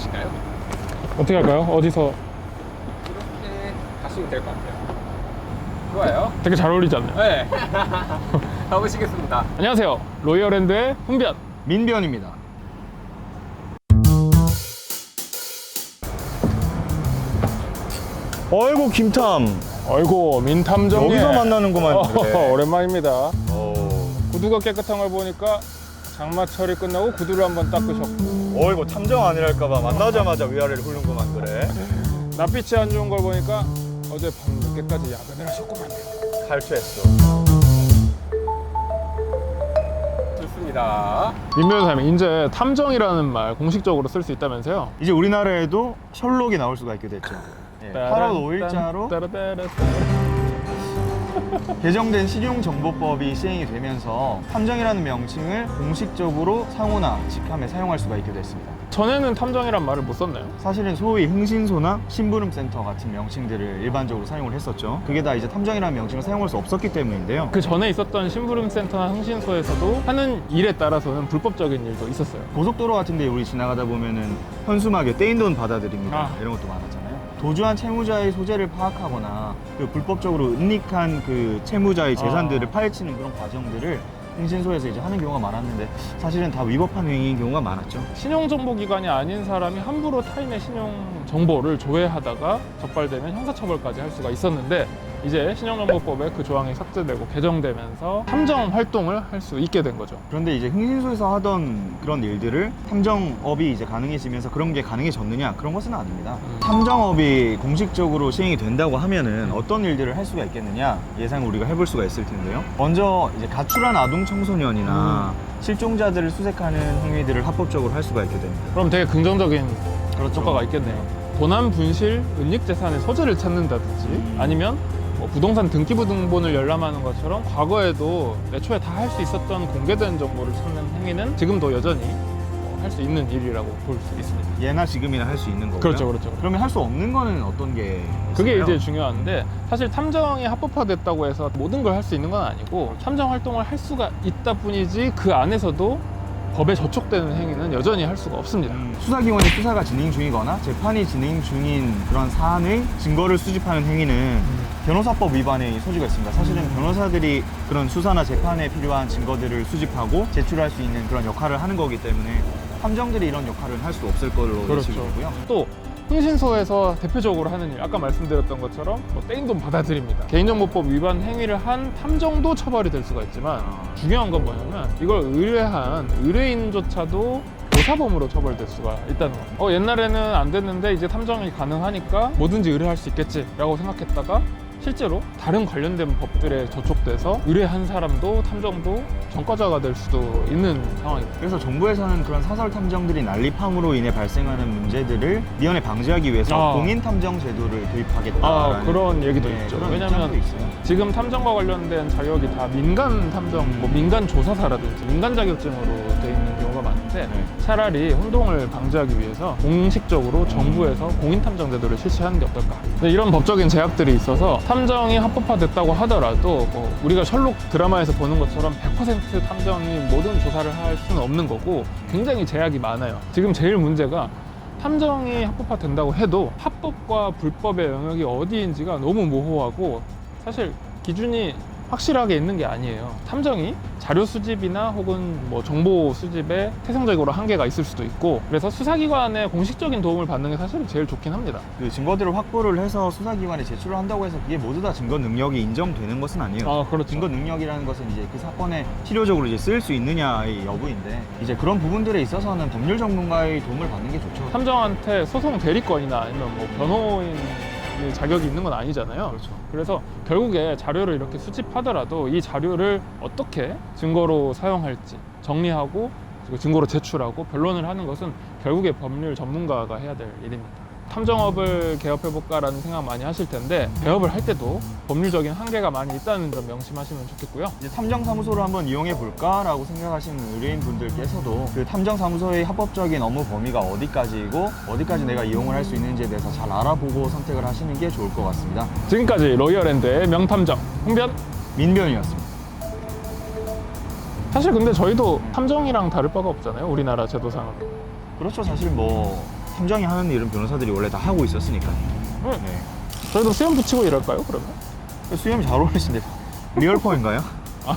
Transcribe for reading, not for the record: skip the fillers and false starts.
가실까요? 어떻게 할까요? 어디서? 이렇게 가시면 될 것 같아요. 좋아요. 되게 잘 어울리지 않나요? 네. 가보시겠습니다. 안녕하세요. 로이어랜드의 훈변. 민변입니다. 어이구 김탐 어이구 민탐정님. 여기서 만나는구만. 그래. 오랜만입니다. 오. 구두가 깨끗한 걸 보니까 장마철이 끝나고 구두를 한번 닦으셨고, 어이구 탐정 아니랄까봐 만나자마자 위아래를 훑는구만. 그래. 낯빛이 안 좋은 걸 보니까 어제 밤 늦게까지 야근을 하셨구만. 탈퇴했어. 좋습니다. 민 변호사님, 이제 탐정이라는 말 공식적으로 쓸 수 있다면서요? 이제 우리나라에도 셜록이 나올 수가 있게 됐죠. 예, 8월 5일자로 개정된 신용정보법이 시행이 되면서 탐정이라는 명칭을 공식적으로 상호나 직함에 사용할 수가 있게 됐습니다. 전에는 탐정이란 말을 못 썼나요? 사실은 소위 흥신소나 심부름센터 같은 명칭들을 일반적으로 사용을 했었죠. 그게 다 이제 탐정이라는 명칭을 사용할 수 없었기 때문인데요. 그 전에 있었던 심부름센터나 흥신소에서도 하는 일에 따라서는 불법적인 일도 있었어요. 고속도로 같은 데 우리 지나가다 보면은 현수막에 떼인 돈 받아들입니다. 아. 이런 것도 많았잖아요. 도주한 채무자의 소재를 파악하거나 그 불법적으로 은닉한 그 채무자의 재산들을 파헤치는 그런 과정들을 흥신소에서 이제 하는 경우가 많았는데 사실은 다 위법한 행위인 경우가 많았죠. 신용정보기관이 아닌 사람이 함부로 타인의 신용정보를 조회하다가 적발되면 형사처벌까지 할 수가 있었는데, 이제 신용정보법에 그 조항이 삭제되고 개정되면서 탐정 활동을 할 수 있게 된 거죠. 그런데 이제 흥신소에서 하던 그런 일들을 탐정업이 이제 가능해지면서 그런 게 가능해졌느냐? 그런 것은 아닙니다. 탐정업이 공식적으로 시행이 된다고 하면은 어떤 일들을 할 수가 있겠느냐? 예상을 우리가 해볼 수가 있을 텐데요. 먼저 이제 가출한 아동 청소년이나 실종자들을 수색하는 행위들을 합법적으로 할 수가 있게 됩니다. 그럼 되게 긍정적인 그렇죠. 효과가 있겠네요. 도난, 분실, 은닉 재산의 소재를 찾는다든지 아니면 뭐 부동산 등기부등본을 열람하는 것처럼 과거에도 애초에 다 할 수 있었던 공개된 정보를 찾는 행위는 지금도 여전히 할 수 있는 일이라고 볼 수 있습니다. 예나 지금이나 할 수 있는 거고요. 그렇죠, 그렇죠. 그러면 할 수 없는 거는 어떤 게 있을까요? 그게 이제 중요한데, 사실 탐정이 합법화됐다고 해서 모든 걸 할 수 있는 건 아니고 탐정 활동을 할 수가 있다 뿐이지 그 안에서도 법에 저촉되는 행위는 여전히 할 수가 없습니다. 수사기관의 수사가 진행 중이거나 재판이 진행 중인 그런 사안의 증거를 수집하는 행위는 변호사법 위반의 소지가 있습니다. 사실은 변호사들이 그런 수사나 재판에 필요한 증거들을 수집하고 제출할 수 있는 그런 역할을 하는 거기 때문에 탐정들이 이런 역할을 할 수 없을 걸로 예측이고요. 또 흥신소에서 대표적으로 하는 일, 아까 말씀드렸던 것처럼 뭐 떼인 돈 받아들입니다. 개인정보법 위반 행위를 한 탐정도 처벌이 될 수가 있지만, 중요한 건 뭐냐면 이걸 의뢰한 의뢰인조차도 교사범으로 처벌될 수가 있다는 거예요. 옛날에는 안 됐는데 이제 탐정이 가능하니까 뭐든지 의뢰할 수 있겠지라고 생각했다가 실제로 다른 관련된 법들에 저촉돼서 의뢰한 사람도 탐정도 전과자가 될 수도 있는 상황입니다. 그래서 정부에서는 그런 사설 탐정들이 난립함으로 인해 발생하는 문제들을 미연에 방지하기 위해서 공인 탐정 제도를 도입하겠다라는 그런 얘기도 있죠. 그런 왜냐면 입장도 있어요. 지금 탐정과 관련된 자격이 다 민간 탐정, 뭐 민간 조사사라든지 민간 자격증으로 돼 있는 경우가 많은데, 차라리 혼동을 방지하기 위해서 공식적으로 정부에서 공인 탐정 제도를 실시하는 게 어떨까. 근데 이런 법적인 제약들이 있어서 탐정이 합법화됐다고 하더라도 뭐 우리가 셜록 드라마에서 보는 것처럼 100% 탐정이 모든 조사를 할 수는 없는 거고 굉장히 제약이 많아요. 지금 제일 문제가 탐정이 합법화된다고 해도 합법과 불법의 영역이 어디인지가 너무 모호하고 사실 기준이 확실하게 있는 게 아니에요. 탐정이 자료 수집이나 혹은 뭐 정보 수집에 태생적으로 한계가 있을 수도 있고, 그래서 수사기관의 공식적인 도움을 받는 게 사실 제일 좋긴 합니다. 그 증거들을 확보를 해서 수사기관에 제출을 한다고 해서 그게 모두 다 증거 능력이 인정되는 것은 아니에요. 그렇죠. 증거 능력이라는 것은 이제 그 사건에 실효적으로 이제 쓰일 수 있느냐의 여부인데, 이제 그런 부분들에 있어서는 법률 전문가의 도움을 받는 게 좋죠. 탐정한테 소송 대리권이나 아니면 뭐 변호인 자격이 있는 건 아니잖아요. 그렇죠. 그래서 결국에 자료를 이렇게 수집하더라도 이 자료를 어떻게 증거로 사용할지 정리하고 증거로 제출하고 변론을 하는 것은 결국에 법률 전문가가 해야 될 일입니다. 탐정업을 개업해볼까라는 생각 많이 하실 텐데, 개업을 할 때도 법률적인 한계가 많이 있다는 점 명심하시면 좋겠고요. 이제 탐정사무소를 한번 이용해 볼까라고 생각하시는 의뢰인 분들께서도 그 탐정사무소의 합법적인 업무 범위가 어디까지이고 어디까지 내가 이용을 할 수 있는지에 대해서 잘 알아보고 선택을 하시는 게 좋을 것 같습니다. 지금까지 로이어랜드의 명탐정 훈변 민변이었습니다. 사실 근데 저희도 탐정이랑 다를 바가 없잖아요, 우리나라 제도상으로. 그렇죠. 사실 뭐 탐정이 하는 일은 변호사들이 원래 다 하고 있었으니까요. 네. 저희도 수염 붙이고 이럴까요, 그러면? 수염이 잘 어울리신데 리얼퍼인가요? 아,